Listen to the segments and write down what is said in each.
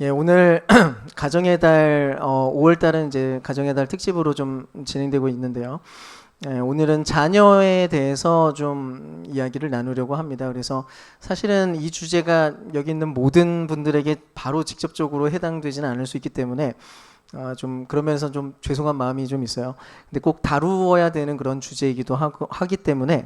예, 오늘 가정의 달 5월 달은 이제 가정의 달 특집으로 좀 진행되고 있는데요. 예, 오늘은 자녀에 대해서 좀 이야기를 나누려고 합니다. 그래서 사실은 이 주제가 여기 있는 모든 분들에게 바로 직접적으로 해당되지는 않을 수 있기 때문에 좀 그러면서 좀 죄송한 마음이 좀 있어요. 근데 꼭 다루어야 되는 그런 주제이기도 하기 때문에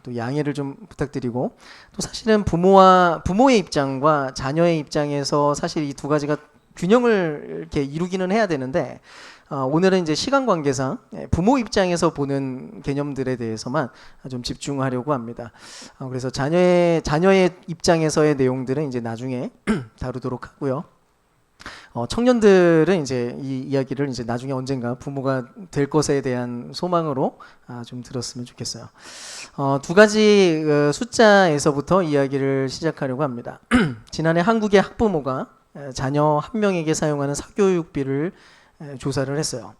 또 양해를 좀 부탁드리고, 또 사실은 부모의 입장과 자녀의 입장에서 사실 이 두 가지가 균형을 이렇게 이루기는 해야 되는데, 오늘은 이제 시간 관계상 부모 입장에서 보는 개념들에 대해서만 좀 집중하려고 합니다. 그래서 자녀의 입장에서의 내용들은 이제 나중에 다루도록 하고요. 청년들은 이제 이 이야기를 이제 나중에 언젠가 부모가 될 것에 대한 소망으로 좀 들었으면 좋겠어요. 두 가지 숫자에서부터 이야기를 시작하려고 합니다. 지난해 한국의 학부모가 자녀 한 명에게 사용하는 사교육비를 조사를 했어요.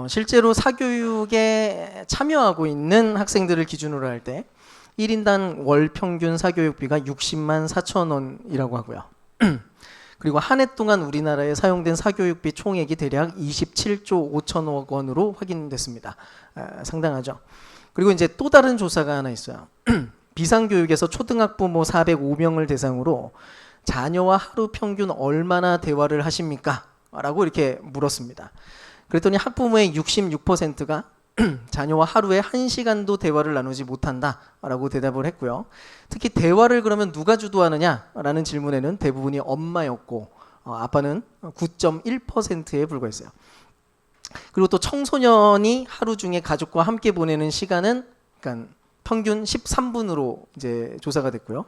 실제로 사교육에 참여하고 있는 학생들을 기준으로 할 때 1인당 월 평균 사교육비가 60만 4천 원이라고 하고요. 그리고 한 해 동안 우리나라에 사용된 사교육비 총액이 대략 27조 5천억 원으로 확인됐습니다. 상당하죠. 그리고 이제 또 다른 조사가 하나 있어요. 비상교육에서 초등학부모 405명을 대상으로 자녀와 하루 평균 얼마나 대화를 하십니까? 라고 이렇게 물었습니다. 그랬더니 학부모의 66%가 자녀와 하루에 1시간도 대화를 나누지 못한다 라고 대답을 했고요. 특히 대화를 그러면 누가 주도하느냐 라는 질문에는 대부분이 엄마였고, 아빠는 9.1%에 불과했어요. 그리고 또 청소년이 하루 중에 가족과 함께 보내는 시간은 그러니까 평균 13분으로 이제 조사가 됐고요.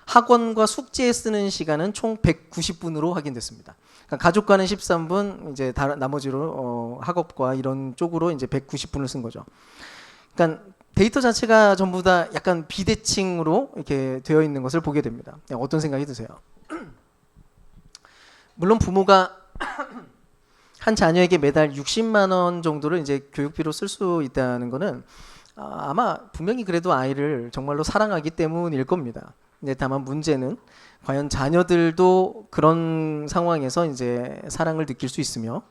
학원과 숙제에 쓰는 시간은 총 190분으로 확인됐습니다. 그러니까 가족과는 13분, 이제 나머지로 학업과 이런 쪽으로 이제 190분을 쓴 거죠. 그러니까 데이터 자체가 전부 다 약간 비대칭으로 이렇게 되어 있는 것을 보게 됩니다. 어떤 생각이 드세요? 물론 부모가 한 자녀에게 매달 60만 원 정도를 이제 교육비로 쓸 수 있다는 거는 아마 분명히 그래도 아이를 정말로 사랑하기 때문일 겁니다. 근데 다만 문제는 과연 자녀들도 그런 상황에서 이제 사랑을 느낄 수 있으며,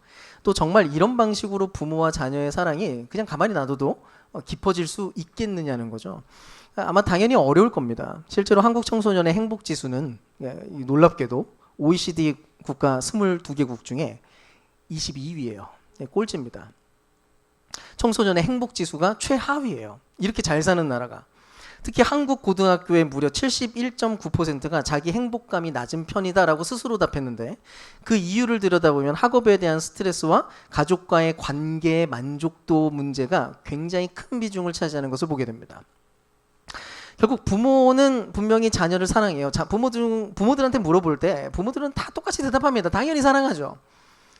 또 정말 이런 방식으로 부모와 자녀의 사랑이 그냥 가만히 놔둬도 깊어질 수 있겠느냐는 거죠. 아마 당연히 어려울 겁니다. 실제로 한국 청소년의 행복 지수는 놀랍게도 OECD 국가 22개국 중에 22위예요. 꼴찌입니다. 청소년의 행복 지수가 최하위예요. 이렇게 잘 사는 나라가. 특히 한국 고등학교의 무려 71.9%가 자기 행복감이 낮은 편이다라고 스스로 답했는데, 그 이유를 들여다보면 학업에 대한 스트레스와 가족과의 관계의 만족도 문제가 굉장히 큰 비중을 차지하는 것을 보게 됩니다. 결국 부모는 분명히 자녀를 사랑해요. 부모들한테 물어볼 때 부모들은 다 똑같이 대답합니다. 당연히 사랑하죠.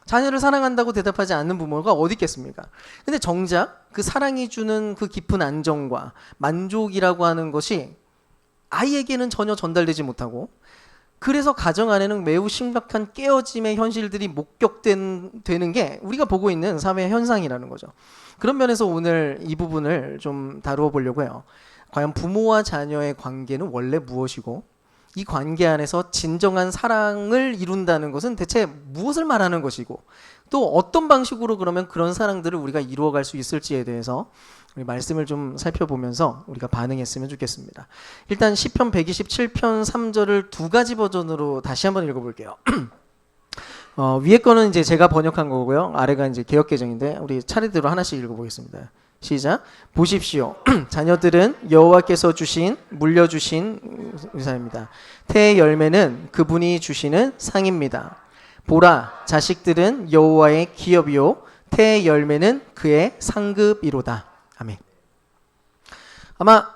자녀를 사랑한다고 대답하지 않는 부모가 어디 있겠습니까? 근데 정작 그 사랑이 주는 그 깊은 안정과 만족이라고 하는 것이 아이에게는 전혀 전달되지 못하고, 그래서 가정 안에는 매우 심각한 깨어짐의 현실들이 목격되는 게 우리가 보고 있는 사회 현상이라는 거죠. 그런 면에서 오늘 이 부분을 좀 다루어 보려고 해요. 과연 부모와 자녀의 관계는 원래 무엇이고, 이 관계 안에서 진정한 사랑을 이룬다는 것은 대체 무엇을 말하는 것이고, 또 어떤 방식으로 그러면 그런 사랑들을 우리가 이루어갈 수 있을지에 대해서 우리 말씀을 좀 살펴보면서 우리가 반응했으면 좋겠습니다. 일단 시편 127편 3절을 두 가지 버전으로 다시 한번 읽어볼게요. 위에 거는 이제 제가 번역한 거고요. 아래가 이제 개역 개정인데 우리 차례대로 하나씩 읽어보겠습니다. 시작. 보십시오. 자녀들은 여호와께서 물려주신 의사입니다. 태의 열매는 그분이 주시는 상입니다. 보라, 자식들은 여호와의 기업이요 태의 열매는 그의 상급이로다. 아멘. 아마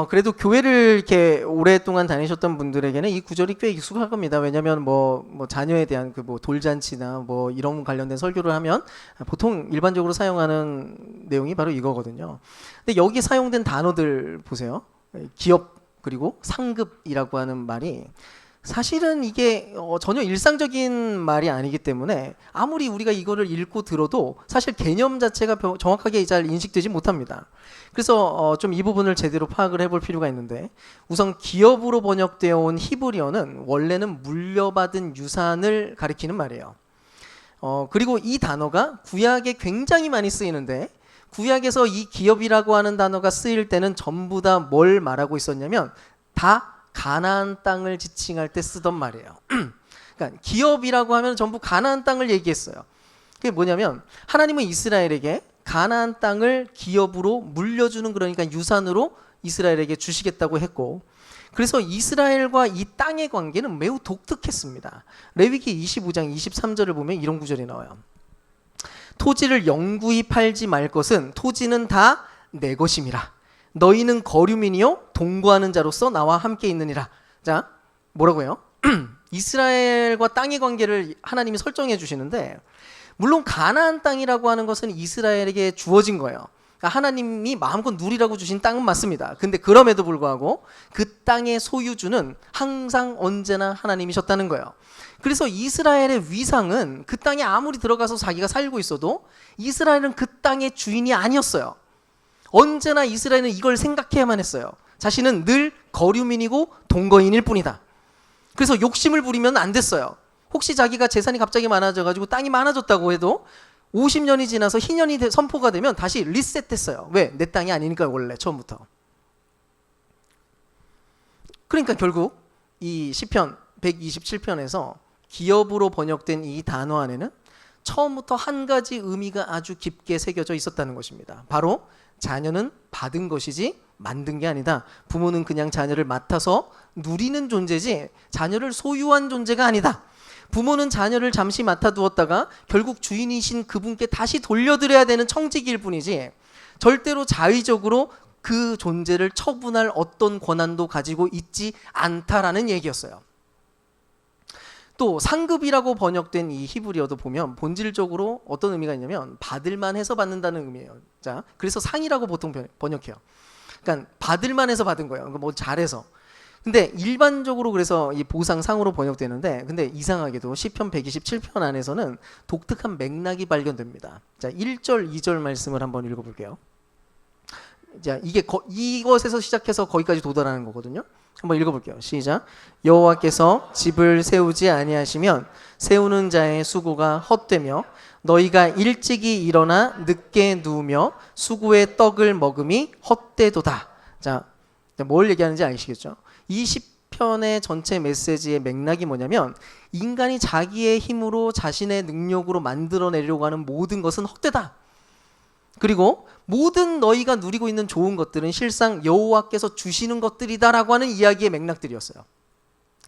그래도 교회를 이렇게 오랫동안 다니셨던 분들에게는 이 구절이 꽤 익숙할 겁니다. 왜냐하면 뭐 자녀에 대한 그 뭐 돌잔치나 뭐 이런 관련된 설교를 하면 보통 일반적으로 사용하는 내용이 바로 이거거든요. 근데 여기 사용된 단어들 보세요. 기업 그리고 상급이라고 하는 말이 사실은 이게 전혀 일상적인 말이 아니기 때문에 아무리 우리가 이거를 읽고 들어도 사실 개념 자체가 정확하게 잘 인식되지 못합니다. 그래서 좀 이 부분을 제대로 파악을 해볼 필요가 있는데, 우선 기업으로 번역되어 온 히브리어는 원래는 물려받은 유산을 가리키는 말이에요. 그리고 이 단어가 구약에 굉장히 많이 쓰이는데, 구약에서 이 기업이라고 하는 단어가 쓰일 때는 전부 다 뭘 말하고 있었냐면 다 가나안 땅을 지칭할 때 쓰던 말이에요. 그러니까 기업이라고 하면 전부 가나안 땅을 얘기했어요. 그게 뭐냐면 하나님은 이스라엘에게 가나안 땅을 기업으로 물려주는, 그러니까 유산으로 이스라엘에게 주시겠다고 했고, 그래서 이스라엘과 이 땅의 관계는 매우 독특했습니다. 레위기 25장 23절을 보면 이런 구절이 나와요. 토지를 영구히 팔지 말 것은 토지는 다 내 것임이라. 너희는 거류민이요 동거하는 자로서 나와 함께 있느니라. 자, 뭐라고 해요? 이스라엘과 땅의 관계를 하나님이 설정해 주시는데, 물론 가나안 땅이라고 하는 것은 이스라엘에게 주어진 거예요. 그러니까 하나님이 마음껏 누리라고 주신 땅은 맞습니다. 근데 그럼에도 불구하고 그 땅의 소유주는 항상 언제나 하나님이셨다는 거예요. 그래서 이스라엘의 위상은 그 땅에 아무리 들어가서 자기가 살고 있어도 이스라엘은 그 땅의 주인이 아니었어요. 언제나 이스라엘은 이걸 생각해야만 했어요. 자신은 늘 거류민이고 동거인일 뿐이다. 그래서 욕심을 부리면 안 됐어요. 혹시 자기가 재산이 갑자기 많아져가지고 땅이 많아졌다고 해도 50년이 지나서 희년이 선포가 되면 다시 리셋됐어요. 왜? 내 땅이 아니니까, 원래 처음부터. 그러니까 결국 이 시편 127편에서 기업으로 번역된 이 단어 안에는 처음부터 한 가지 의미가 아주 깊게 새겨져 있었다는 것입니다. 바로 자녀는 받은 것이지 만든 게 아니다. 부모는 그냥 자녀를 맡아서 누리는 존재지 자녀를 소유한 존재가 아니다. 부모는 자녀를 잠시 맡아두었다가 결국 주인이신 그분께 다시 돌려드려야 되는 청지기일 뿐이지 절대로 자의적으로 그 존재를 처분할 어떤 권한도 가지고 있지 않다라는 얘기였어요. 또 상급이라고 번역된 이 히브리어도 보면 본질적으로 어떤 의미가 있냐면 받을만 해서 받는다는 의미예요. 자, 그래서 상이라고 보통 번역해요. 그러니까 받을만 해서 받은 거예요. 뭐 잘해서. 근데 일반적으로 그래서 이 보상상으로 번역되는데, 근데 이상하게도 시편 127편 안에서는 독특한 맥락이 발견됩니다. 자, 1절, 2절 말씀을 한번 읽어볼게요. 자, 이게 이것에서 시작해서 거기까지 도달하는 거거든요. 한번 읽어볼게요. 시작. 여호와께서 집을 세우지 아니하시면 세우는 자의 수고가 헛되며 너희가 일찍이 일어나 늦게 누우며 수고의 떡을 먹음이 헛되도다. 자, 뭘 얘기하는지 아시겠죠? 이 시편의 전체 메시지의 맥락이 뭐냐면 인간이 자기의 힘으로 자신의 능력으로 만들어내려고 하는 모든 것은 헛되다. 그리고 모든 너희가 누리고 있는 좋은 것들은 실상 여호와께서 주시는 것들이다라고 하는 이야기의 맥락들이었어요.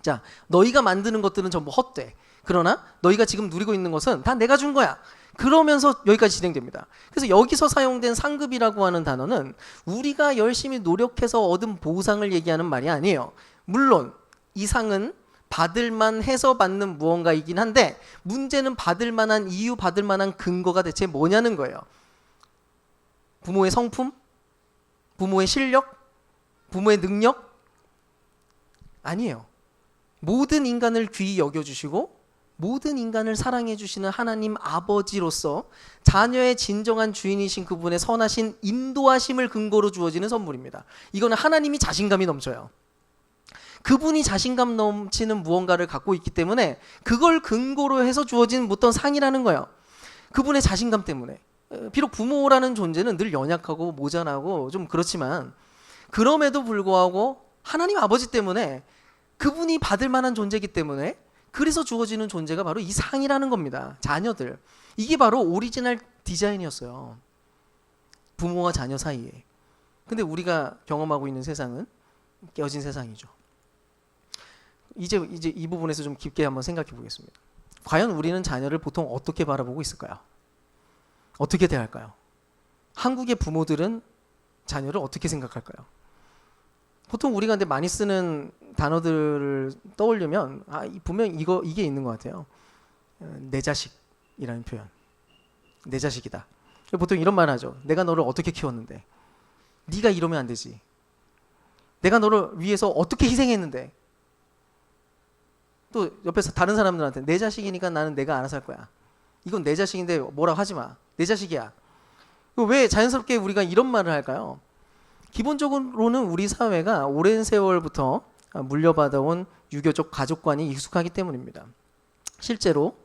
자, 너희가 만드는 것들은 전부 헛돼. 그러나 너희가 지금 누리고 있는 것은 다 내가 준 거야. 그러면서 여기까지 진행됩니다. 그래서 여기서 사용된 상급이라고 하는 단어는 우리가 열심히 노력해서 얻은 보상을 얘기하는 말이 아니에요. 물론 이 상은 받을만 해서 받는 무언가이긴 한데 문제는 받을 만한 이유, 받을 만한 근거가 대체 뭐냐는 거예요. 부모의 성품? 부모의 실력? 부모의 능력? 아니에요. 모든 인간을 귀히 여겨주시고 모든 인간을 사랑해 주시는 하나님 아버지로서 자녀의 진정한 주인이신 그분의 선하신 인도하심을 근거로 주어지는 선물입니다. 이거는 하나님이 자신감이 넘쳐요. 그분이 자신감 넘치는 무언가를 갖고 있기 때문에 그걸 근거로 해서 주어진 어떤 상이라는 거예요. 그분의 자신감 때문에. 비록 부모라는 존재는 늘 연약하고 모자라고 좀 그렇지만 그럼에도 불구하고 하나님 아버지 때문에 그분이 받을 만한 존재이기 때문에 그래서 주어지는 존재가 바로 이 상이라는 겁니다. 자녀들. 이게 바로 오리지널 디자인이었어요. 부모와 자녀 사이에. 근데 우리가 경험하고 있는 세상은 깨어진 세상이죠. 이제 이 부분에서 좀 깊게 한번 생각해 보겠습니다. 과연 우리는 자녀를 보통 어떻게 바라보고 있을까요? 어떻게 대할까요? 한국의 부모들은 자녀를 어떻게 생각할까요? 보통 우리가 근데 많이 쓰는 단어들을 떠올리면 분명 이게 있는 것 같아요. 내 자식이라는 표현. 내 자식이다. 보통 이런 말 하죠. 내가 너를 어떻게 키웠는데. 네가 이러면 안 되지. 내가 너를 위해서 어떻게 희생했는데. 또 옆에서 다른 사람들한테 내 자식이니까 나는 내가 알아서 할 거야. 이건 내 자식인데 뭐라고 하지 마. 내 자식이야. 왜 자연스럽게 우리가 이런 말을 할까요? 기본적으로는 우리 사회가 오랜 세월부터 물려받아온 유교적 가족관이 익숙하기 때문입니다. 실제로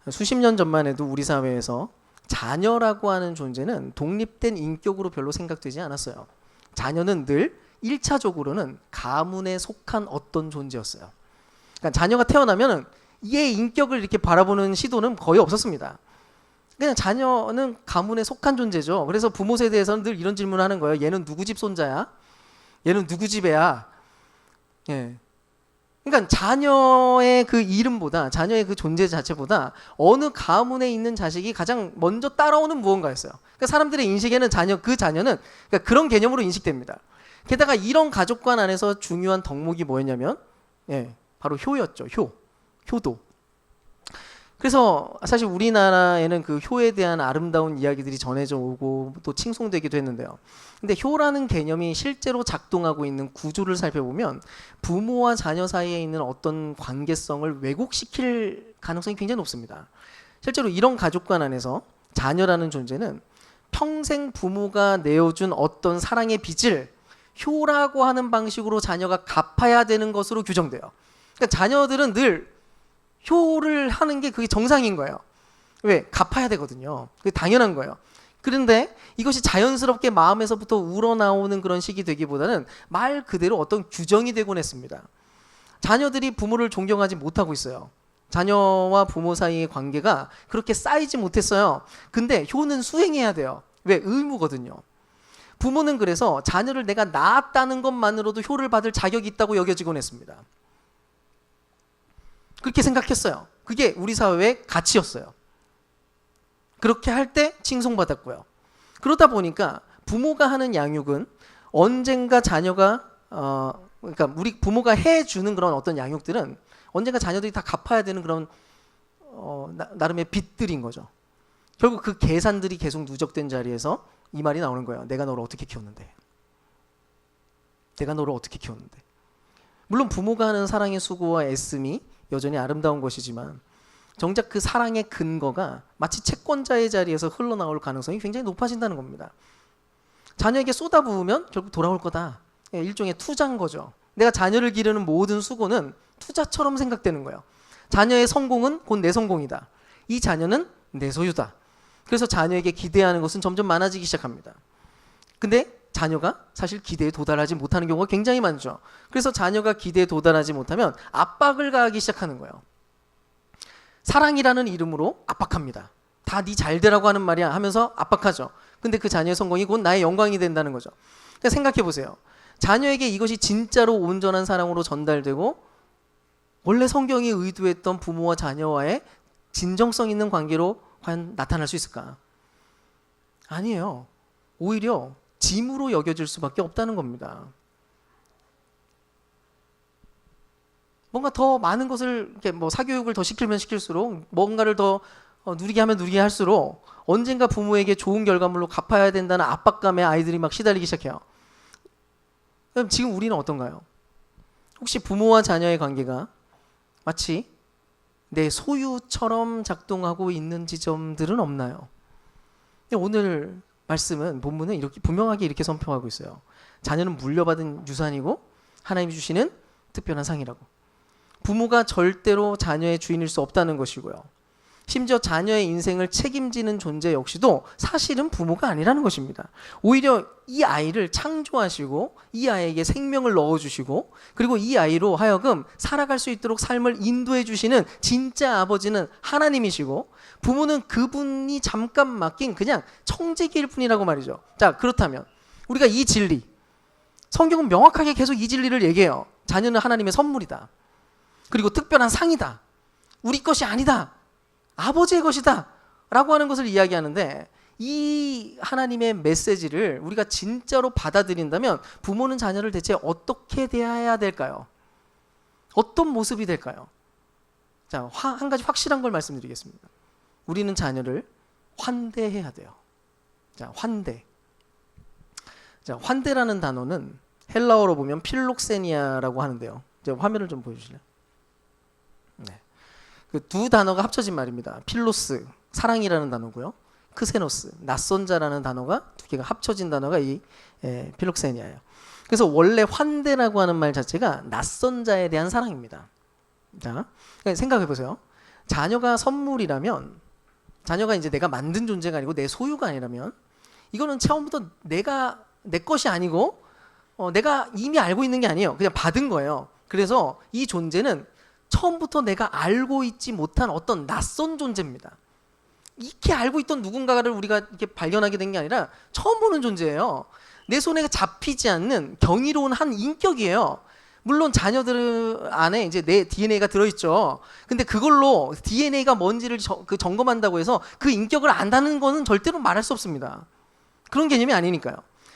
수십 년 전만 해도 우리 사회에서 자녀라고 하는 존재는 독립된 인격으로 별로 생각되지 않았어요. 자녀는 늘 1차적으로는 가문에 속한 어떤 존재였어요. 그러니까 자녀가 태어나면 얘의 인격을 이렇게 바라보는 시도는 거의 없었습니다. 그냥 자녀는 가문에 속한 존재죠. 그래서 부모 세대에서는 늘 이런 질문을 하는 거예요. 얘는 누구 집 손자야? 얘는 누구 집 애야? 예. 그러니까 자녀의 그 이름보다, 자녀의 그 존재 자체보다 어느 가문에 있는 자식이 가장 먼저 따라오는 무언가였어요. 그러니까 사람들의 인식에는 그 자녀는 그러니까 그런 개념으로 인식됩니다. 게다가 이런 가족관 안에서 중요한 덕목이 뭐였냐면, 바로 효였죠. 효도. 그래서 사실 우리나라에는 그 효에 대한 아름다운 이야기들이 전해져 오고 또 칭송되기도 했는데요. 근데 효라는 개념이 실제로 작동하고 있는 구조를 살펴보면 부모와 자녀 사이에 있는 어떤 관계성을 왜곡시킬 가능성이 굉장히 높습니다. 실제로 이런 가족관 안에서 자녀라는 존재는 평생 부모가 내어준 어떤 사랑의 빚을 효라고 하는 방식으로 자녀가 갚아야 되는 것으로 규정돼요. 그러니까 자녀들은 늘 효를 하는 게 그게 정상인 거예요. 왜? 갚아야 되거든요. 그게 당연한 거예요. 그런데 이것이 자연스럽게 마음에서부터 우러나오는 그런 식이 되기보다는 말 그대로 어떤 규정이 되곤 했습니다. 자녀들이 부모를 존경하지 못하고 있어요. 자녀와 부모 사이의 관계가 그렇게 쌓이지 못했어요. 근데 효는 수행해야 돼요. 왜? 의무거든요. 부모는 그래서 자녀를 내가 낳았다는 것만으로도 효를 받을 자격이 있다고 여겨지곤 했습니다. 그렇게 생각했어요. 그게 우리 사회의 가치였어요. 그렇게 할 때 칭송받았고요. 그러다 보니까 부모가 하는 양육은 언젠가 자녀가 그러니까 우리 부모가 해주는 그런 어떤 양육들은 언젠가 자녀들이 다 갚아야 되는 그런 나름의 빚들인 거죠. 결국 그 계산들이 계속 누적된 자리에서 이 말이 나오는 거예요. 내가 너를 어떻게 키웠는데. 내가 너를 어떻게 키웠는데. 물론 부모가 하는 사랑의 수고와 애씀이 여전히 아름다운 것이지만 정작 그 사랑의 근거가 마치 채권자의 자리에서 흘러나올 가능성이 굉장히 높아진다는 겁니다. 자녀에게 쏟아부으면 결국 돌아올 거다. 일종의 투자인 거죠. 내가 자녀를 기르는 모든 수고는 투자처럼 생각되는 거예요. 자녀의 성공은 곧 내 성공이다. 이 자녀는 내 소유다. 그래서 자녀에게 기대하는 것은 점점 많아지기 시작합니다. 근데 자녀가 사실 기대에 도달하지 못하는 경우가 굉장히 많죠. 그래서 자녀가 기대에 도달하지 못하면 압박을 가하기 시작하는 거예요. 사랑이라는 이름으로 압박합니다. 다 네 잘되라고 하는 말이야 하면서 압박하죠. 근데 그 자녀의 성공이 곧 나의 영광이 된다는 거죠. 그러니까 생각해 보세요. 자녀에게 이것이 진짜로 온전한 사랑으로 전달되고 원래 성경이 의도했던 부모와 자녀와의 진정성 있는 관계로 과연 나타날 수 있을까? 아니에요. 오히려 짐으로 여겨질 수밖에 없다는 겁니다. 뭔가 더 많은 것을 이렇게 뭐 사교육을 더 시키면 시킬수록 뭔가를 더 누리게 하면 누리게 할수록 언젠가 부모에게 좋은 결과물로 갚아야 된다는 압박감에 아이들이 막 시달리기 시작해요. 그럼 지금 우리는 어떤가요? 혹시 부모와 자녀의 관계가 마치 내 소유처럼 작동하고 있는 지점들은 없나요? 오늘 말씀은 본문은 이렇게 분명하게 이렇게 선포하고 있어요. 자녀는 물려받은 유산이고 하나님이 주시는 특별한 상이라고. 부모가 절대로 자녀의 주인일 수 없다는 것이고요. 심지어 자녀의 인생을 책임지는 존재 역시도 사실은 부모가 아니라는 것입니다. 오히려 이 아이를 창조하시고 이 아이에게 생명을 넣어주시고 그리고 이 아이로 하여금 살아갈 수 있도록 삶을 인도해 주시는 진짜 아버지는 하나님이시고 부모는 그분이 잠깐 맡긴 그냥 청지기일 뿐이라고 말이죠. 자, 그렇다면 우리가 이 진리, 성경은 명확하게 계속 이 진리를 얘기해요. 자녀는 하나님의 선물이다. 그리고 특별한 상이다. 우리 것이 아니다. 아버지의 것이다 라고 하는 것을 이야기하는데 이 하나님의 메시지를 우리가 진짜로 받아들인다면 부모는 자녀를 대체 어떻게 대해야 될까요? 어떤 모습이 될까요? 자, 한 가지 확실한 걸 말씀드리겠습니다. 우리는 자녀를 환대해야 돼요. 자, 환대. 자, 환대라는 단어는 헬라어로 보면 필록세니아라고 하는데요. 이제 화면을 좀 보여주실래요? 네. 그 두 단어가 합쳐진 말입니다. 필로스, 사랑이라는 단어고요. 크세노스, 낯선 자라는 단어가 두 개가 합쳐진 단어가 이 필록세니아예요. 그래서 원래 환대라고 하는 말 자체가 낯선 자에 대한 사랑입니다. 자, 생각해 보세요. 자녀가 선물이라면, 자녀가 이제 내가 만든 존재가 아니고 내 소유가 아니라면, 이거는 처음부터 내 것이 아니고 내가 이미 알고 있는 게 아니에요. 그냥 받은 거예요. 그래서 이 존재는 처음부터 내가 알고 있지 못한 어떤 낯선 존재입니다. 익히 알고 있던 누군가를 우리가 이렇게 발견하게 된 게 아니라 처음 보는 존재예요. 내 손에 잡히지 않는 경이로운 한 인격이에요. 물론 자녀들 안에 이제 내 DNA가 들어있죠. 근데 그걸로 DNA가 뭔지를 점검한다고 해서 그 인격을 안다는 거는 절대로 말할 수 없습니다. 그런 개념이 아니니까요.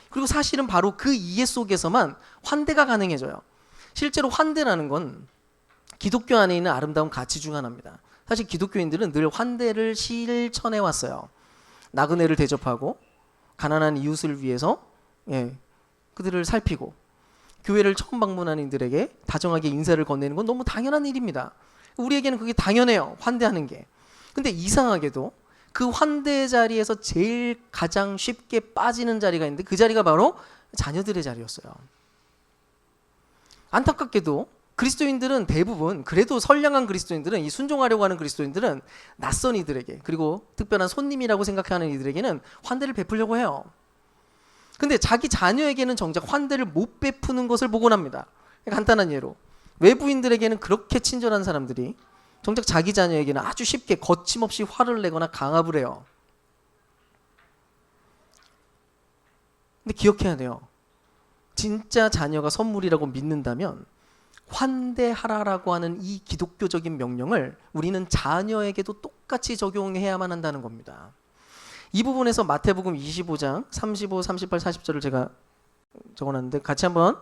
그리고 사실은 바로 그 이해 속에서만 환대가 가능해져요. 실제로 환대라는 건 기독교 안에 있는 아름다운 가치 중 하나입니다. 사실 기독교인들은 늘 환대를 실천해 왔어요. 나그네를 대접하고 가난한 이웃을 위해서 그들을 살피고 교회를 처음 방문하는 이들에게 다정하게 인사를 건네는 건 너무 당연한 일입니다. 우리에게는 그게 당연해요. 환대하는 게. 근데 이상하게도 그 환대 자리에서 제일 가장 쉽게 빠지는 자리가 있는데 그 자리가 바로 자녀들의 자리였어요. 안타깝게도 그리스도인들은 대부분, 그래도 선량한 그리스도인들은, 이 순종하려고 하는 그리스도인들은 낯선 이들에게, 그리고 특별한 손님이라고 생각하는 이들에게는 환대를 베풀려고 해요. 근데 자기 자녀에게는 정작 환대를 못 베푸는 것을 보곤 합니다. 간단한 예로 외부인들에게는 그렇게 친절한 사람들이 정작 자기 자녀에게는 아주 쉽게 거침없이 화를 내거나 강압을 해요. 근데 기억해야 돼요. 진짜 자녀가 선물이라고 믿는다면 환대하라라고 하는 이 기독교적인 명령을 우리는 자녀에게도 똑같이 적용해야만 한다는 겁니다. 이 부분에서 마태복음 25장 35, 38, 40절을 제가 적어놨는데 같이 한번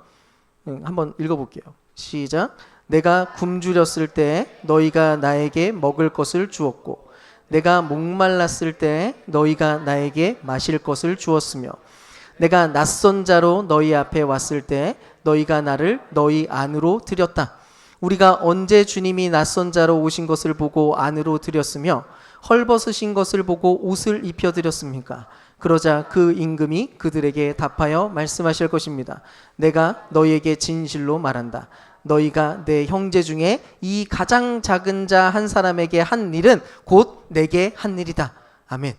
읽어볼게요. 시작. 내가 굶주렸을 때 너희가 나에게 먹을 것을 주었고 내가 목말랐을 때 너희가 나에게 마실 것을 주었으며 내가 낯선 자로 너희 앞에 왔을 때 너희가 나를 너희 안으로 들였다. 우리가 언제 주님이 낯선 자로 오신 것을 보고 안으로 들였으며 헐벗으신 것을 보고 옷을 입혀드렸습니까? 그러자 그 임금이 그들에게 답하여 말씀하실 것입니다. 내가 너희에게 진실로 말한다. 너희가 내 형제 중에 이 가장 작은 자 한 사람에게 한 일은 곧 내게 한 일이다. 아멘.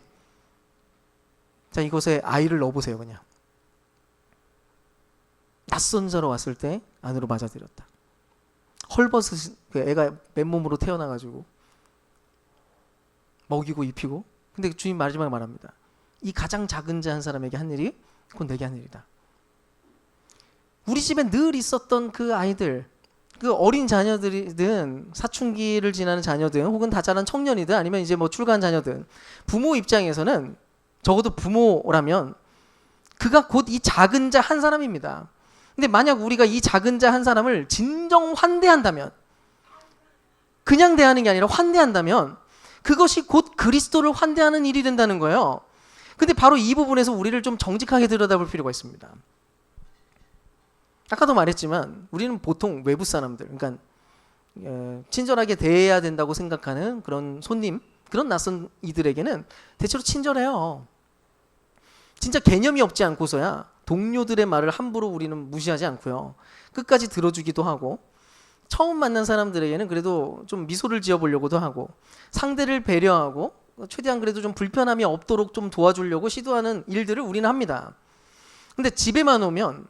자, 이곳에 아이를 넣어보세요. 그냥 낯선 자로 왔을 때 안으로 맞아들였다. 헐벗으신 애가 맨몸으로 태어나가지고 먹이고 입히고, 근데 주님 마지막에 말합니다. 이 가장 작은 자 한 사람에게 한 일이 곧 내게 한 일이다. 우리 집에 늘 있었던 그 아이들, 그 어린 자녀들이든 사춘기를 지나는 자녀든 혹은 다 자란 청년이든 아니면 이제 뭐 출가한 자녀든 부모 입장에서는 적어도 부모라면 그가 곧 이 작은 자 한 사람입니다. 근데 만약 우리가 이 작은 자 한 사람을 진정 환대한다면, 그냥 대하는 게 아니라 환대한다면 그것이 곧 그리스도를 환대하는 일이 된다는 거예요. 근데 바로 이 부분에서 우리를 좀 정직하게 들여다볼 필요가 있습니다. 아까도 말했지만 우리는 보통 외부 사람들, 그러니까 친절하게 대해야 된다고 생각하는 그런 손님, 그런 낯선 이들에게는 대체로 친절해요. 진짜 개념이 없지 않고서야 동료들의 말을 함부로 우리는 무시하지 않고요. 끝까지 들어주기도 하고, 처음 만난 사람들에게는 그래도 좀 미소를 지어보려고도 하고, 상대를 배려하고 최대한 그래도 좀 불편함이 없도록 좀 도와주려고 시도하는 일들을 우리는 합니다. 근데 집에만 오면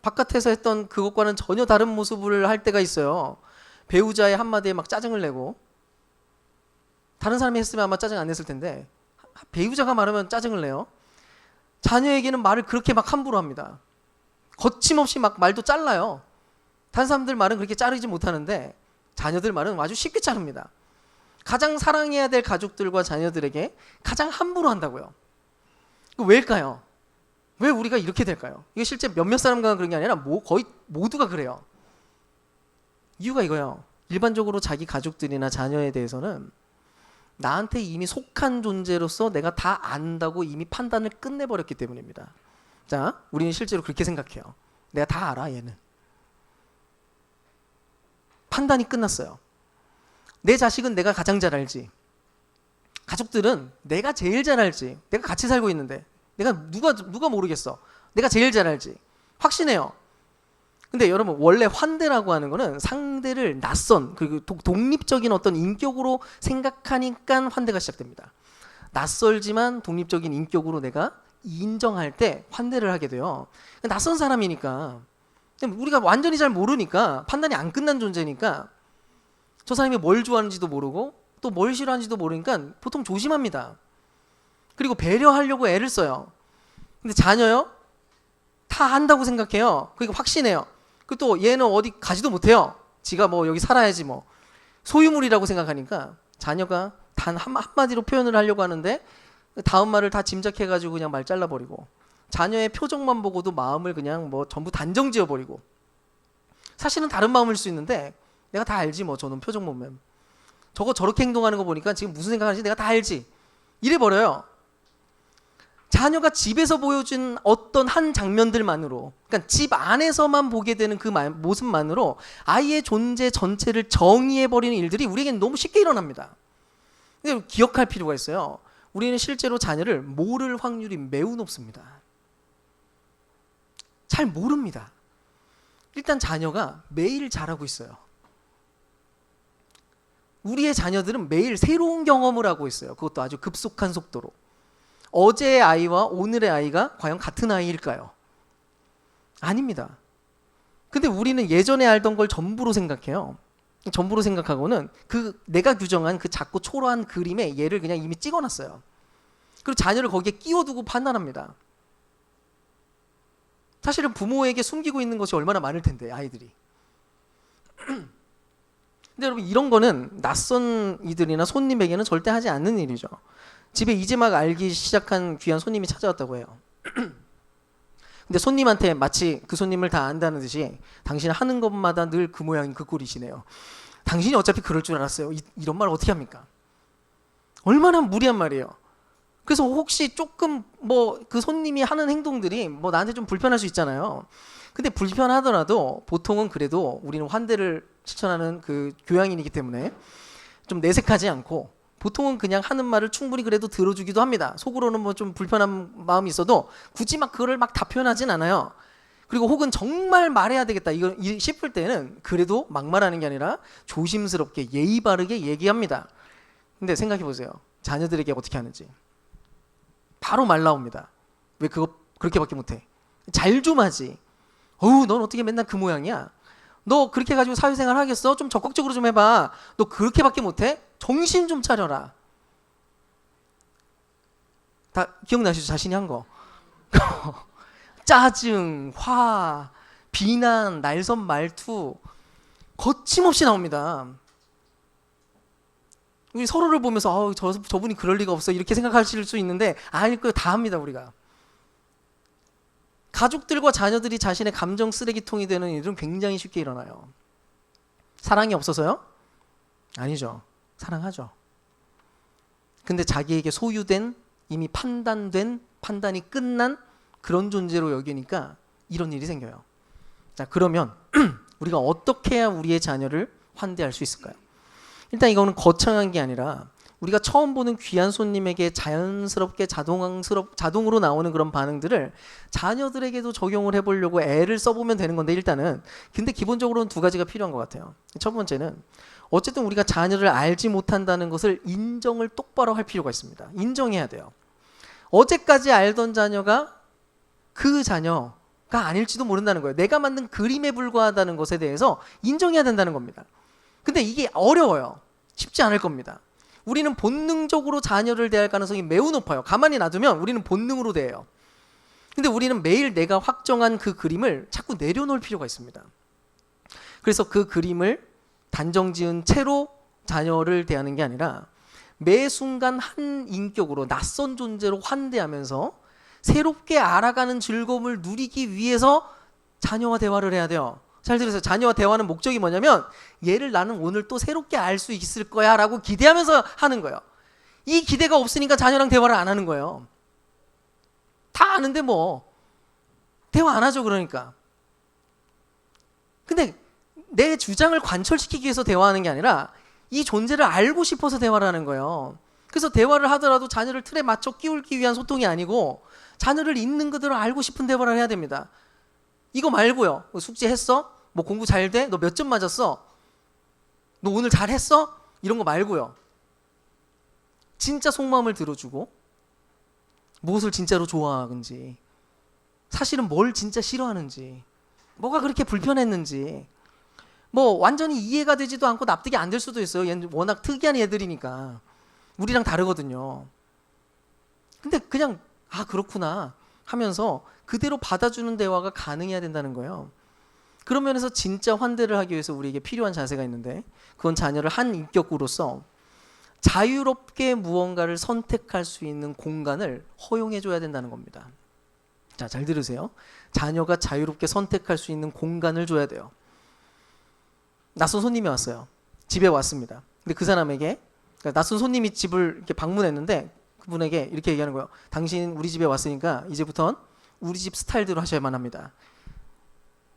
바깥에서 했던 그것과는 전혀 다른 모습을 할 때가 있어요. 배우자의 한마디에 막 짜증을 내고, 다른 사람이 했으면 아마 짜증 안 냈을 텐데 배우자가 말하면 짜증을 내요. 자녀에게는 말을 그렇게 막 함부로 합니다. 거침없이 막 말도 잘라요. 다른 사람들 말은 그렇게 자르지 못하는데 자녀들 말은 아주 쉽게 자릅니다. 가장 사랑해야 될 가족들과 자녀들에게 가장 함부로 한다고요. 왜일까요? 왜 우리가 이렇게 될까요? 이게 실제 몇몇 사람과 그런 게 아니라 거의 모두가 그래요. 이유가 이거예요. 일반적으로 자기 가족들이나 자녀에 대해서는 나한테 이미 속한 존재로서 내가 다 안다고 이미 판단을 끝내버렸기 때문입니다. 자, 우리는 실제로 그렇게 생각해요. 내가 다 알아, 얘는. 판단이 끝났어요. 내 자식은 내가 가장 잘 알지. 가족들은 내가 제일 잘 알지. 내가 같이 살고 있는데 내가 누가 모르겠어. 내가 제일 잘 알지. 확신해요. 근데 여러분, 원래 환대라고 하는 거는 상대를 낯선 그리고 독립적인 어떤 인격으로 생각하니까 환대가 시작됩니다. 낯설지만 독립적인 인격으로 내가 인정할 때 환대를 하게 돼요. 낯선 사람이니까, 우리가 완전히 잘 모르니까, 판단이 안 끝난 존재니까 저 사람이 뭘 좋아하는지도 모르고 또 뭘 싫어하는지도 모르니까 보통 조심합니다. 그리고 배려하려고 애를 써요. 근데 자녀요? 다 안다고 생각해요. 그리고 확신해요. 그리고 또 얘는 어디 가지도 못해요. 지가 뭐 여기 살아야지 뭐. 소유물이라고 생각하니까 자녀가 단 한마디로 표현을 하려고 하는데 다음 말을 다 짐작해가지고 그냥 말 잘라버리고, 자녀의 표정만 보고도 마음을 그냥 뭐 전부 단정 지어버리고, 사실은 다른 마음일 수 있는데 내가 다 알지 뭐, 저는 표정 보면 저거 저렇게 행동하는 거 보니까 지금 무슨 생각하는지 내가 다 알지, 이래버려요. 자녀가 집에서 보여준 어떤 한 장면들만으로, 그러니까 집 안에서만 보게 되는 그 모습만으로 아이의 존재 전체를 정의해버리는 일들이 우리에게는 너무 쉽게 일어납니다. 근데 기억할 필요가 있어요. 우리는 실제로 자녀를 모를 확률이 매우 높습니다. 잘 모릅니다. 일단 자녀가 매일 자라고 있어요. 우리의 자녀들은 매일 새로운 경험을 하고 있어요. 그것도 아주 급속한 속도로. 어제의 아이와 오늘의 아이가 과연 같은 아이일까요? 아닙니다. 근데 우리는 예전에 알던 걸 전부로 생각해요. 전부로 생각하고는 그 내가 규정한 그 작고 초라한 그림에 얘를 그냥 이미 찍어놨어요. 그리고 자녀를 거기에 끼워두고 판단합니다. 사실은 부모에게 숨기고 있는 것이 얼마나 많을 텐데, 아이들이. 근데 여러분, 이런 거는 낯선 이들이나 손님에게는 절대 하지 않는 일이죠. 집에 이제 막 알기 시작한 귀한 손님이 찾아왔다고 해요. 근데 손님한테 마치 그 손님을 다 안다는 듯이 당신 하는 것마다 늘 그 모양인 그 꼴이시네요. 당신이 어차피 그럴 줄 알았어요. 이런 말 어떻게 합니까? 얼마나 무리한 말이에요. 그래서 혹시 조금 뭐 그 손님이 하는 행동들이 뭐 나한테 좀 불편할 수 있잖아요. 근데 불편하더라도 보통은 그래도 우리는 환대를 실천하는 그 교양인이기 때문에 좀 내색하지 않고 보통은 그냥 하는 말을 충분히 그래도 들어주기도 합니다. 속으로는 뭐 좀 불편한 마음이 있어도 굳이 막 그거를 막 다 표현하진 않아요. 그리고 혹은 정말 말해야 되겠다 이거 싶을 때는 그래도 막 말하는 게 아니라 조심스럽게 예의 바르게 얘기합니다. 근데 생각해 보세요. 자녀들에게 어떻게 하는지. 바로 말 나옵니다. 왜 그거 그렇게밖에 못해? 잘 좀 하지. 어우, 넌 어떻게 맨날 그 모양이야? 너 그렇게 가지고 사회생활 하겠어? 좀 적극적으로 좀 해봐. 너 그렇게밖에 못해? 정신 좀 차려라. 다 기억나시죠? 자신이 한 거. 짜증, 화, 비난, 날선 말투 거침없이 나옵니다. 우리 서로를 보면서 저분이 그럴 리가 없어 이렇게 생각하실 수 있는데 아닐 거예요. 다 합니다. 우리가. 가족들과 자녀들이 자신의 감정 쓰레기통이 되는 일은 굉장히 쉽게 일어나요. 사랑이 없어서요? 아니죠. 사랑하죠. 근데 자기에게 소유된, 이미 판단된, 판단이 끝난 그런 존재로 여기니까 이런 일이 생겨요. 자, 그러면 우리가 어떻게 해야 우리의 자녀를 환대할 수 있을까요? 일단 이거는 거창한 게 아니라 우리가 처음 보는 귀한 손님에게 자연스럽게 자동으로 나오는 그런 반응들을 자녀들에게도 적용을 해보려고 애를 써보면 되는 건데, 일단은 근데 기본적으로는 두 가지가 필요한 것 같아요. 첫 번째는 어쨌든 우리가 자녀를 알지 못한다는 것을 인정을 똑바로 할 필요가 있습니다. 인정해야 돼요. 어제까지 알던 자녀가 그 자녀가 아닐지도 모른다는 거예요. 내가 만든 그림에 불과하다는 것에 대해서 인정해야 된다는 겁니다. 근데 이게 어려워요. 쉽지 않을 겁니다. 우리는 본능적으로 자녀를 대할 가능성이 매우 높아요. 가만히 놔두면 우리는 본능으로 대해요. 근데 우리는 매일 내가 확정한 그 그림을 자꾸 내려놓을 필요가 있습니다. 그래서 그 그림을 단정지은 채로 자녀를 대하는 게 아니라 매 순간 한 인격으로 낯선 존재로 환대하면서 새롭게 알아가는 즐거움을 누리기 위해서 자녀와 대화를 해야 돼요. 잘 들으세요. 자녀와 대화하는 목적이 뭐냐면 얘를 나는 오늘 또 새롭게 알 수 있을 거야 라고 기대하면서 하는 거예요. 이 기대가 없으니까 자녀랑 대화를 안 하는 거예요. 다 아는데 뭐 대화 안 하죠. 그러니까. 근데 내 주장을 관철시키기 위해서 대화하는 게 아니라 이 존재를 알고 싶어서 대화를 하는 거예요. 그래서 대화를 하더라도 자녀를 틀에 맞춰 끼우기 위한 소통이 아니고 자녀를 있는 그대로 알고 싶은 대화를 해야 됩니다. 이거 말고요. 숙제했어? 뭐 공부 잘 돼? 너 몇 점 맞았어? 너 오늘 잘했어? 이런 거 말고요. 진짜 속마음을 들어주고 무엇을 진짜로 좋아하는지, 사실은 뭘 진짜 싫어하는지, 뭐가 그렇게 불편했는지, 뭐 완전히 이해가 되지도 않고 납득이 안 될 수도 있어요. 얘는 워낙 특이한 애들이니까. 우리랑 다르거든요. 근데 그냥 아 그렇구나 하면서 그대로 받아주는 대화가 가능해야 된다는 거예요. 그런 면에서 진짜 환대를 하기 위해서 우리에게 필요한 자세가 있는데, 그건 자녀를 한 인격으로서 자유롭게 무언가를 선택할 수 있는 공간을 허용해 줘야 된다는 겁니다. 자, 잘 들으세요. 자녀가 자유롭게 선택할 수 있는 공간을 줘야 돼요. 낯선 손님이 왔어요. 집에 왔습니다. 근데 그 사람에게, 그러니까 낯선 손님이 집을 이렇게 방문했는데 그분에게 이렇게 얘기하는 거예요. 당신 우리 집에 왔으니까 이제부턴 우리 집 스타일대로 하셔야만 합니다.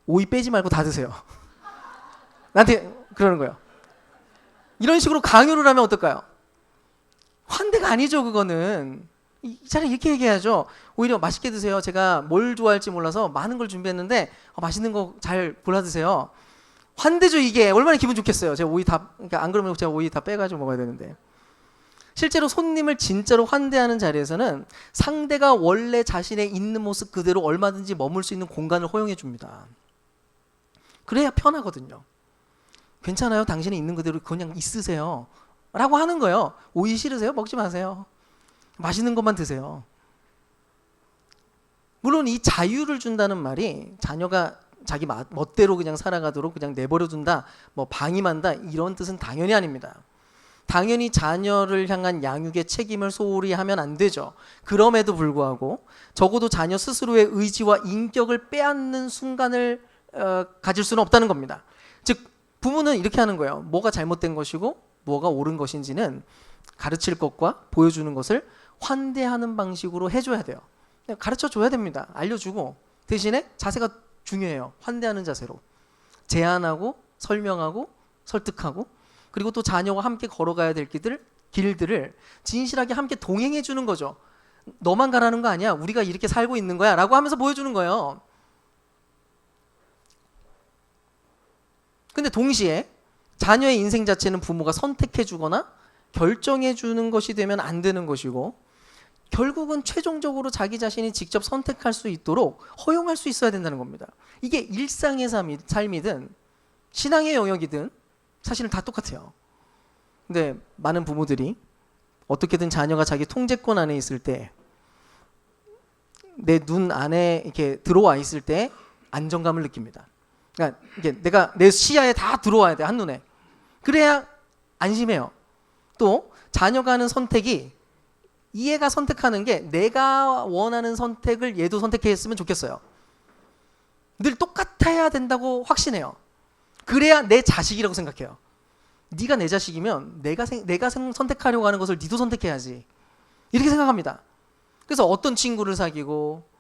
오이 빼지 말고 다 드세요. 나한테 그러는 거예요. 이런 식으로 강요를 하면 어떨까요? 환대가 아니죠, 그거는. 차라리 이렇게 얘기해야죠. 오히려 맛있게 드세요. 제가 뭘 좋아할지 몰라서 많은 걸 준비했는데 맛있는 거 잘 골라 드세요. 환대죠, 이게. 얼마나 기분 좋겠어요. 제가 오이 다, 그러니까 안 그러면 제가 오이 다 빼가지고 먹어야 되는데. 실제로 손님을 진짜로 환대하는 자리에서는 상대가 원래 자신의 있는 모습 그대로 얼마든지 머물 수 있는 공간을 허용해 줍니다. 그래야 편하거든요. 괜찮아요. 당신이 있는 그대로 그냥 있으세요. 라고 하는 거예요. 오이 싫으세요? 먹지 마세요. 맛있는 것만 드세요. 물론 이 자유를 준다는 말이 자녀가 자기 멋대로 그냥 살아가도록 그냥 내버려둔다, 뭐 방임한다, 이런 뜻은 당연히 아닙니다. 당연히 자녀를 향한 양육의 책임을 소홀히 하면 안 되죠. 그럼에도 불구하고 적어도 자녀 스스로의 의지와 인격을 빼앗는 순간을 가질 수는 없다는 겁니다. 즉 부모는 이렇게 하는 거예요. 뭐가 잘못된 것이고 뭐가 옳은 것인지는 가르칠 것과 보여주는 것을 환대하는 방식으로 해줘야 돼요. 가르쳐줘야 됩니다. 알려주고, 대신에 자세가 중요해요. 환대하는 자세로 제안하고 설명하고 설득하고, 그리고 또 자녀와 함께 걸어가야 될 길들을 진실하게 함께 동행해 주는 거죠. 너만 가라는 거 아니야. 우리가 이렇게 살고 있는 거야 라고 하면서 보여주는 거예요. 근데 동시에 자녀의 인생 자체는 부모가 선택해 주거나 결정해 주는 것이 되면 안 되는 것이고, 결국은 최종적으로 자기 자신이 직접 선택할 수 있도록 허용할 수 있어야 된다는 겁니다. 이게 일상의 삶이든 신앙의 영역이든 사실은 다 똑같아요. 근데 많은 부모들이 어떻게든 자녀가 자기 통제권 안에 있을 때, 내 눈 안에 이렇게 들어와 있을 때 안정감을 느낍니다. 그러니까 이게 내가 내 시야에 다 들어와야 돼, 한눈에. 그래야 안심해요. 또 자녀가 하는 선택이, 얘가 선택하는 게 내가 원하는 선택을 얘도 선택했으면 좋겠어요. 늘 똑같아야 된다고 확신해요. 그래야 내 자식이라고 생각해요. 네가 내 자식이면 내가 선택하려고 하는 것을 네도 선택해야지, 이렇게 생각합니다. 그래서 어떤 친구를 사귀고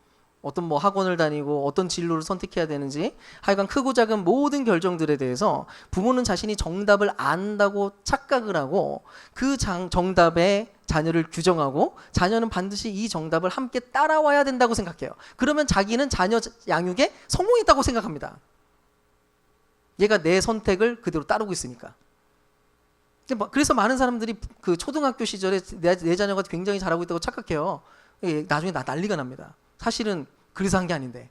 어떤 뭐 학원을 다니고 어떤 진로를 선택해야 되는지, 하여간 크고 작은 모든 결정들에 대해서 부모는 자신이 정답을 안다고 착각을 하고 그 정답에 자녀를 규정하고, 자녀는 반드시 이 정답을 함께 따라와야 된다고 생각해요. 그러면 자기는 자녀 양육에 성공했다고 생각합니다. 얘가 내 선택을 그대로 따르고 있으니까. 그래서 많은 사람들이 그 초등학교 시절에 내 자녀가 굉장히 잘하고 있다고 착각해요. 나중에 난리가 납니다. 사실은 그래서 한 게 아닌데.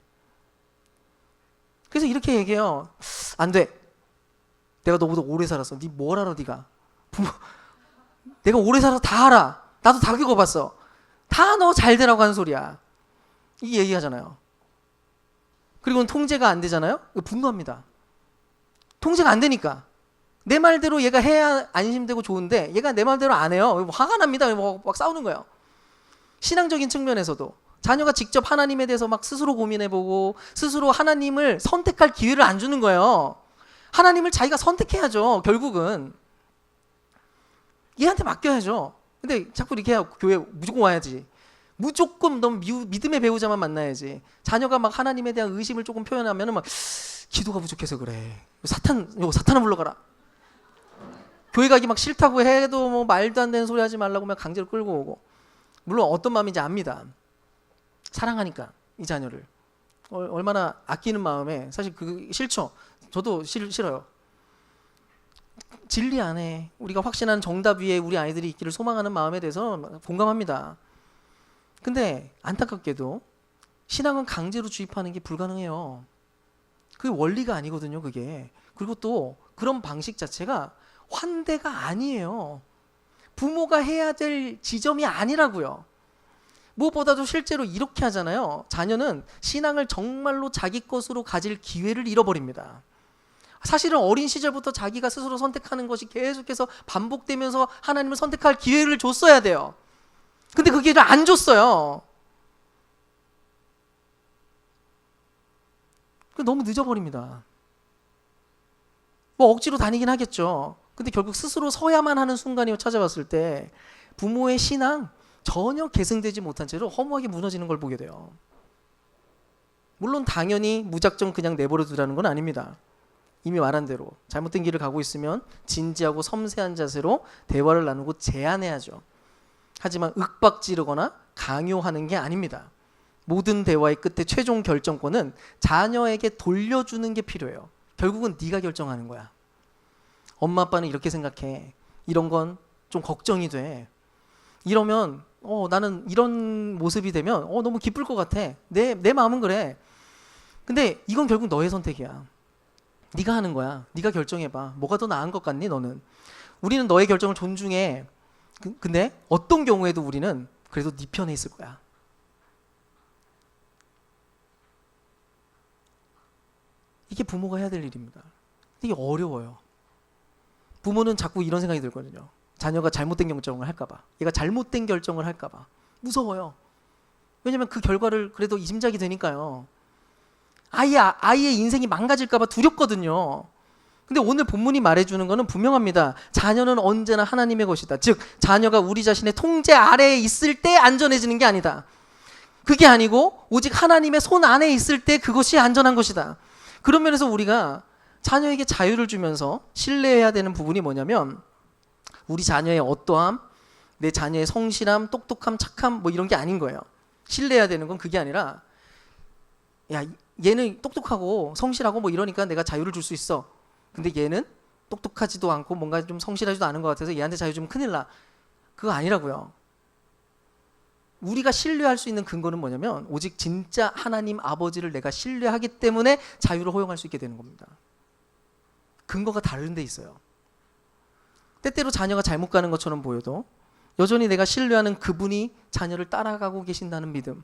그래서 이렇게 얘기해요. 안 돼. 내가 너보다 오래 살았어. 네 뭘 알아, 네가. 내가 오래 살아서 다 알아. 나도 다 겪어봤어. 다 너 잘 되라고 하는 소리야. 이 얘기하잖아요. 그리고는 통제가 안 되잖아요. 분노합니다. 통제가 안 되니까. 내 말대로 얘가 해야 안심되고 좋은데 얘가 내 말대로 안 해요. 화가 납니다. 막 싸우는 거예요. 신앙적인 측면에서도 자녀가 직접 하나님에 대해서 막 스스로 고민해보고 스스로 하나님을 선택할 기회를 안 주는 거예요. 하나님을 자기가 선택해야죠. 결국은 얘한테 맡겨야죠. 근데 자꾸 이렇게 해요. 교회 무조건 와야지. 무조건 너무 믿음의 배우자만 만나야지. 자녀가 막 하나님에 대한 의심을 조금 표현하면은 막 기도가 부족해서 그래. 사탄을 불러가라. 교회 가기 막 싫다고 해도 뭐 말도 안 되는 소리 하지 말라고 막 강제로 끌고 오고. 물론 어떤 마음인지 압니다. 사랑하니까 이 자녀를 얼마나 아끼는 마음에 사실 그 싫죠. 저도 싫어요. 진리 안에 우리가 확신하는 정답 위에 우리 아이들이 있기를 소망하는 마음에 대해서 공감합니다. 근데 안타깝게도 신앙은 강제로 주입하는 게 불가능해요. 그게 원리가 아니거든요, 그게. 그리고 또 그런 방식 자체가 환대가 아니에요. 부모가 해야 될 지점이 아니라고요. 무엇보다도 실제로 이렇게 하잖아요. 자녀는 신앙을 정말로 자기 것으로 가질 기회를 잃어버립니다. 사실은 어린 시절부터 자기가 스스로 선택하는 것이 계속해서 반복되면서 하나님을 선택할 기회를 줬어야 돼요. 근데 그 기회를 안 줬어요. 너무 늦어버립니다. 뭐 억지로 다니긴 하겠죠. 근데 결국 스스로 서야만 하는 순간이 찾아왔을 때 부모의 신앙 전혀 계승되지 못한 채로 허무하게 무너지는 걸 보게 돼요. 물론 당연히 무작정 그냥 내버려 두라는 건 아닙니다. 이미 말한 대로 잘못된 길을 가고 있으면 진지하고 섬세한 자세로 대화를 나누고 제안해야죠. 하지만 윽박지르거나 강요하는 게 아닙니다. 모든 대화의 끝에 최종 결정권은 자녀에게 돌려주는 게 필요해요. 결국은 네가 결정하는 거야. 엄마 아빠는 이렇게 생각해. 이런 건 좀 걱정이 돼. 이러면 나는 이런 모습이 되면 너무 기쁠 것 같아. 내 마음은 그래. 근데 이건 결국 너의 선택이야. 네가 하는 거야. 네가 결정해봐. 뭐가 더 나은 것 같니 너는? 우리는 너의 결정을 존중해. 근데 어떤 경우에도 우리는 그래도 네 편에 있을 거야. 이게 부모가 해야 될 일입니다. 이게 어려워요. 부모는 자꾸 이런 생각이 들거든요. 자녀가 잘못된 결정을 할까봐, 얘가 잘못된 결정을 할까봐 무서워요. 왜냐면 그 결과를 그래도 짐작이 되니까요. 아이의 인생이 망가질까봐 두렵거든요. 근데 오늘 본문이 말해주는 것은 분명합니다. 자녀는 언제나 하나님의 것이다. 즉 자녀가 우리 자신의 통제 아래에 있을 때 안전해지는 게 아니다. 그게 아니고 오직 하나님의 손 안에 있을 때 그것이 안전한 것이다. 그런 면에서 우리가 자녀에게 자유를 주면서 신뢰해야 되는 부분이 뭐냐면 우리 자녀의 어떠함, 내 자녀의 성실함, 똑똑함, 착함 뭐 이런 게 아닌 거예요. 신뢰해야 되는 건 그게 아니라 야 얘는 똑똑하고 성실하고 뭐 이러니까 내가 자유를 줄 수 있어. 근데 얘는 똑똑하지도 않고 뭔가 좀 성실하지도 않은 것 같아서 얘한테 자유 주면 큰일 나. 그거 아니라고요. 우리가 신뢰할 수 있는 근거는 뭐냐면 오직 진짜 하나님 아버지를 내가 신뢰하기 때문에 자유를 허용할 수 있게 되는 겁니다. 근거가 다른 데 있어요. 때때로 자녀가 잘못 가는 것처럼 보여도 여전히 내가 신뢰하는 그분이 자녀를 따라가고 계신다는 믿음,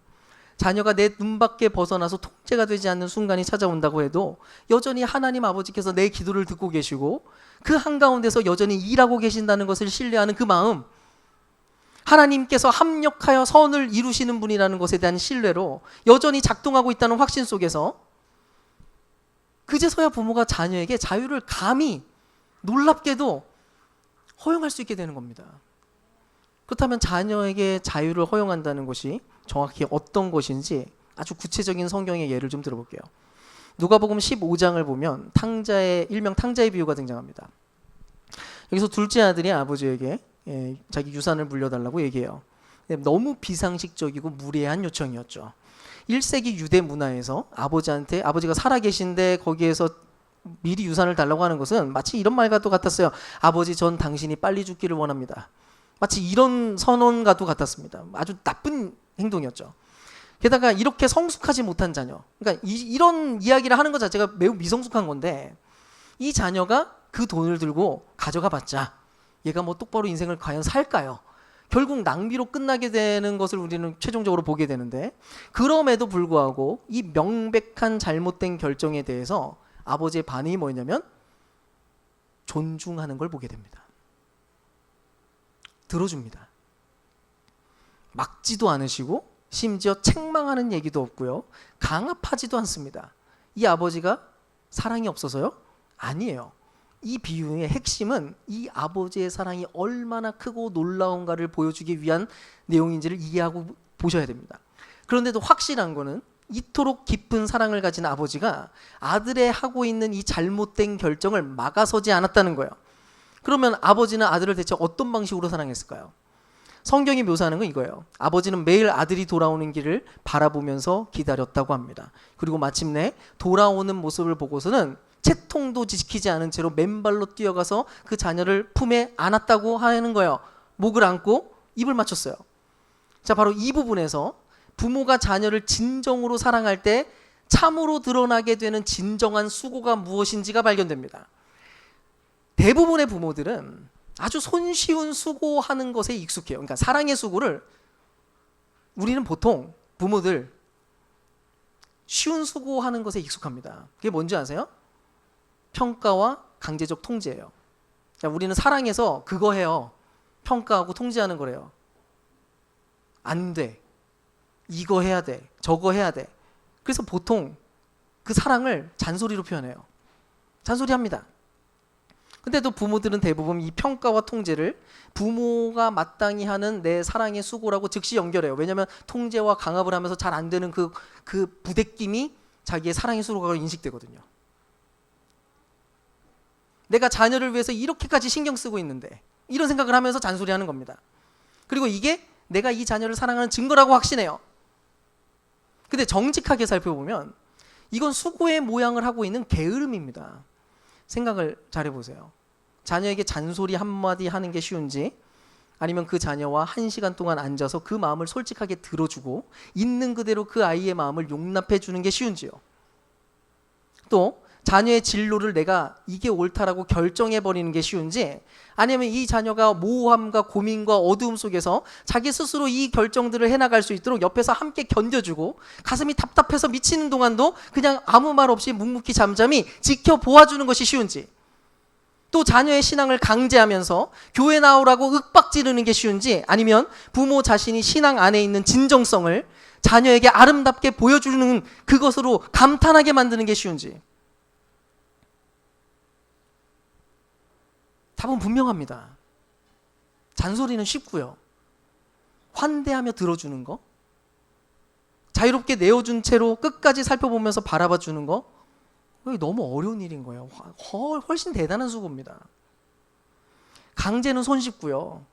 자녀가 내 눈밖에 벗어나서 통제가 되지 않는 순간이 찾아온다고 해도 여전히 하나님 아버지께서 내 기도를 듣고 계시고 그 한가운데서 여전히 일하고 계신다는 것을 신뢰하는 그 마음, 하나님께서 합력하여 선을 이루시는 분이라는 것에 대한 신뢰로 여전히 작동하고 있다는 확신 속에서 그제서야 부모가 자녀에게 자유를 감히 놀랍게도 허용할 수 있게 되는 겁니다. 그렇다면 자녀에게 자유를 허용한다는 것이 정확히 어떤 것인지 아주 구체적인 성경의 예를 좀 들어볼게요. 누가복음 15장을 보면 일명 탕자의 비유가 등장합니다. 여기서 둘째 아들이 아버지에게 자기 유산을 물려달라고 얘기해요. 너무 비상식적이고 무례한 요청이었죠. 1세기 유대 문화에서 아버지가 살아계신데 거기에서 미리 유산을 달라고 하는 것은 마치 이런 말과도 같았어요. 아버지, 전 당신이 빨리 죽기를 원합니다. 마치 이런 선언과도 같았습니다. 아주 나쁜 행동이었죠. 게다가 이렇게 성숙하지 못한 자녀, 그러니까 이런 이야기를 하는 것 자체가 매우 미성숙한 건데 이 자녀가 그 돈을 들고 가져가 봤자 얘가 뭐 똑바로 인생을 과연 살까요? 결국 낭비로 끝나게 되는 것을 우리는 최종적으로 보게 되는데 그럼에도 불구하고 이 명백한 잘못된 결정에 대해서 아버지의 반응이 뭐냐면 존중하는 걸 보게 됩니다. 들어줍니다. 막지도 않으시고 심지어 책망하는 얘기도 없고요. 강압하지도 않습니다. 이 아버지가 사랑이 없어서요? 아니에요. 이 비유의 핵심은 이 아버지의 사랑이 얼마나 크고 놀라운가를 보여주기 위한 내용인지를 이해하고 보셔야 됩니다. 그런데도 확실한 거는 이토록 깊은 사랑을 가진 아버지가 아들의 하고 있는 이 잘못된 결정을 막아서지 않았다는 거예요. 그러면 아버지는 아들을 대체 어떤 방식으로 사랑했을까요? 성경이 묘사하는 건 이거예요. 아버지는 매일 아들이 돌아오는 길을 바라보면서 기다렸다고 합니다. 그리고 마침내 돌아오는 모습을 보고서는 채통도 지키지 않은 채로 맨발로 뛰어가서 그 자녀를 품에 안았다고 하는 거예요. 목을 안고 입을 맞췄어요. 자, 바로 이 부분에서 부모가 자녀를 진정으로 사랑할 때 참으로 드러나게 되는 진정한 수고가 무엇인지가 발견됩니다. 대부분의 부모들은 아주 손쉬운 수고하는 것에 익숙해요. 그러니까 사랑의 수고를 우리는 보통 부모들 쉬운 수고하는 것에 익숙합니다. 그게 뭔지 아세요? 평가와 강제적 통제예요. 그러니까 우리는 사랑해서 그거 해요. 평가하고 통제하는 거래요. 안 돼. 이거 해야 돼. 저거 해야 돼. 그래서 보통 그 사랑을 잔소리로 표현해요. 잔소리합니다. 근데 또 부모들은 대부분 이 평가와 통제를 부모가 마땅히 하는 내 사랑의 수고라고 즉시 연결해요. 왜냐하면 통제와 강압을 하면서 잘 안 되는 그 부대낌이 자기의 사랑의 수고가 인식되거든요. 내가 자녀를 위해서 이렇게까지 신경 쓰고 있는데 이런 생각을 하면서 잔소리하는 겁니다. 그리고 이게 내가 이 자녀를 사랑하는 증거라고 확신해요. 근데 정직하게 살펴보면 이건 수고의 모양을 하고 있는 게으름입니다. 생각을 잘 해보세요. 자녀에게 잔소리 한마디 하는 게 쉬운지, 아니면 그 자녀와 1시간 동안 앉아서 그 마음을 솔직하게 들어주고 있는 그대로 그 아이의 마음을 용납해 주는 게 쉬운지요. 또 자녀의 진로를 내가 이게 옳다라고 결정해버리는 게 쉬운지, 아니면 이 자녀가 모호함과 고민과 어두움 속에서 자기 스스로 이 결정들을 해나갈 수 있도록 옆에서 함께 견뎌주고 가슴이 답답해서 미치는 동안도 그냥 아무 말 없이 묵묵히 잠잠히 지켜보아주는 것이 쉬운지, 또 자녀의 신앙을 강제하면서 교회 나오라고 윽박지르는 게 쉬운지, 아니면 부모 자신이 신앙 안에 있는 진정성을 자녀에게 아름답게 보여주는 그것으로 감탄하게 만드는 게 쉬운지. 답은 분명합니다. 잔소리는 쉽고요. 환대하며 들어주는 거, 자유롭게 내어준 채로 끝까지 살펴보면서 바라봐 주는 거, 이게 너무 어려운 일인 거예요. 훨씬 대단한 수고입니다. 강제는 손쉽고요.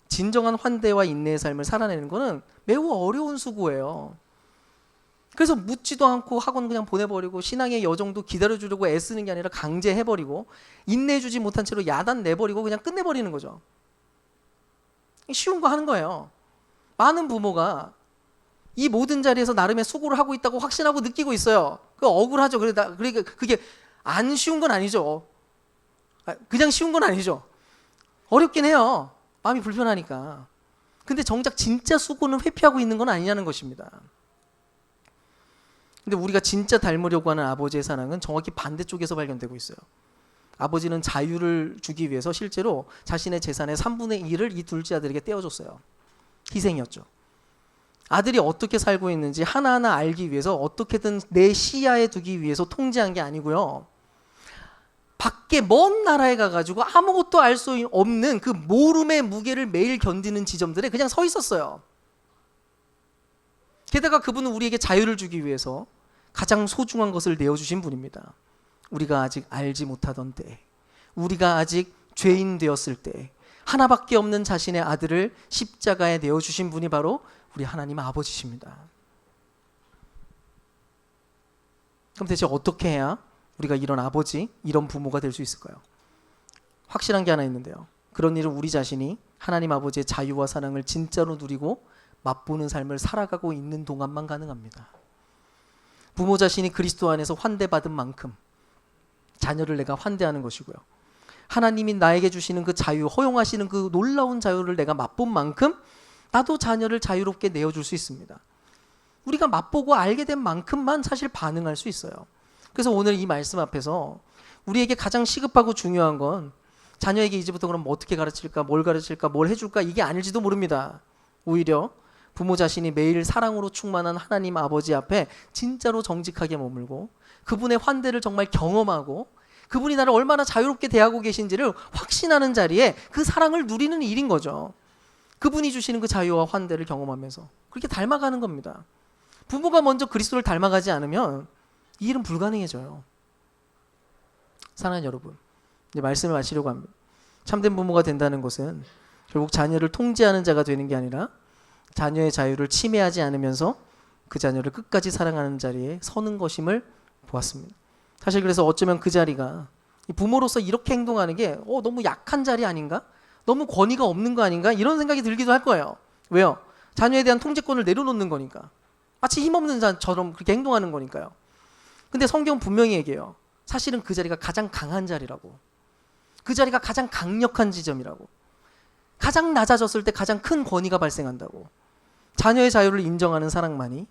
진정한 환대와 인내의 삶을 살아내는 거는 매우 어려운 수고예요. 그래서 묻지도 않고 학원 그냥 보내버리고 신앙의 여정도 기다려주려고 애쓰는 게 아니라 강제해버리고 인내해주지 못한 채로 야단 내버리고 그냥 끝내버리는 거죠. 쉬운 거 하는 거예요. 많은 부모가 이 모든 자리에서 나름의 수고를 하고 있다고 확신하고 느끼고 있어요. 그 억울하죠. 그러니까 그게 안 쉬운 건 아니죠. 그냥 쉬운 건 아니죠. 어렵긴 해요. 마음이 불편하니까. 근데 정작 진짜 수고는 회피하고 있는 건 아니냐는 것입니다. 근데 우리가 진짜 닮으려고 하는 아버지의 사랑은 정확히 반대쪽에서 발견되고 있어요. 아버지는 자유를 주기 위해서 실제로 자신의 재산의 3분의 1을 이 둘째 아들에게 떼어줬어요. 희생이었죠. 아들이 어떻게 살고 있는지 하나하나 알기 위해서 어떻게든 내 시야에 두기 위해서 통제한 게 아니고요. 밖에 먼 나라에 가가지고 아무것도 알 수 없는 그 모름의 무게를 매일 견디는 지점들에 그냥 서 있었어요. 게다가 그분은 우리에게 자유를 주기 위해서 가장 소중한 것을 내어주신 분입니다. 우리가 아직 알지 못하던 때, 우리가 아직 죄인 되었을 때 하나밖에 없는 자신의 아들을 십자가에 내어주신 분이 바로 우리 하나님 아버지십니다. 그럼 대체 어떻게 해야 우리가 이런 아버지, 이런 부모가 될 수 있을까요? 확실한 게 하나 있는데요. 그런 일은 우리 자신이 하나님 아버지의 자유와 사랑을 진짜로 누리고 맛보는 삶을 살아가고 있는 동안만 가능합니다. 부모 자신이 그리스도 안에서 환대받은 만큼 자녀를 내가 환대하는 것이고요. 하나님이 나에게 주시는 그 자유, 허용하시는 그 놀라운 자유를 내가 맛본 만큼 나도 자녀를 자유롭게 내어줄 수 있습니다. 우리가 맛보고 알게 된 만큼만 사실 반응할 수 있어요. 그래서 오늘 이 말씀 앞에서 우리에게 가장 시급하고 중요한 건 자녀에게 이제부터 그럼 어떻게 가르칠까, 뭘 해줄까 이게 아닐지도 모릅니다. 오히려 부모 자신이 매일 사랑으로 충만한 하나님 아버지 앞에 진짜로 정직하게 머물고 그분의 환대를 정말 경험하고 그분이 나를 얼마나 자유롭게 대하고 계신지를 확신하는 자리에 그 사랑을 누리는 일인 거죠. 그분이 주시는 그 자유와 환대를 경험하면서 그렇게 닮아가는 겁니다. 부모가 먼저 그리스도를 닮아가지 않으면 이 일은 불가능해져요. 사랑하는 여러분, 이제 말씀을 마치려고 합니다. 참된 부모가 된다는 것은 결국 자녀를 통제하는 자가 되는 게 아니라 자녀의 자유를 침해하지 않으면서 그 자녀를 끝까지 사랑하는 자리에 서는 것임을 보았습니다. 사실 그래서 어쩌면 그 자리가 부모로서 이렇게 행동하는 게 너무 약한 자리 아닌가? 너무 권위가 없는 거 아닌가? 이런 생각이 들기도 할 거예요. 왜요? 자녀에 대한 통제권을 내려놓는 거니까. 마치 힘없는 자처럼 그렇게 행동하는 거니까요. 근데 성경 분명히 얘기해요. 사실은 그 자리가 가장 강한 자리라고. 그 자리가 가장 강력한 지점이라고. 가장 낮아졌을 때 가장 큰 권위가 발생한다고. 자녀의 자유를 인정하는 사랑만이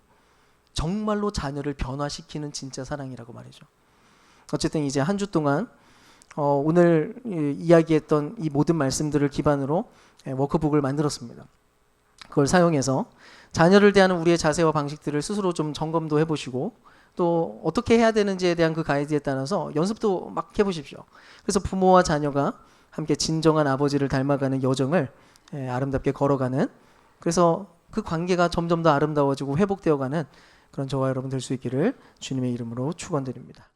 정말로 자녀를 변화시키는 진짜 사랑이라고 말이죠. 어쨌든 이제 한 주 동안 오늘 이야기했던 이 모든 말씀들을 기반으로 워크북을 만들었습니다. 그걸 사용해서 자녀를 대하는 우리의 자세와 방식들을 스스로 좀 점검도 해보시고 또 어떻게 해야 되는지에 대한 그 가이드에 따라서 연습도 막 해보십시오. 그래서 부모와 자녀가 함께 진정한 아버지를 닮아가는 여정을 아름답게 걸어가는, 그래서 그 관계가 점점 더 아름다워지고 회복되어가는 그런 저와 여러분 될 수 있기를 주님의 이름으로 축원드립니다.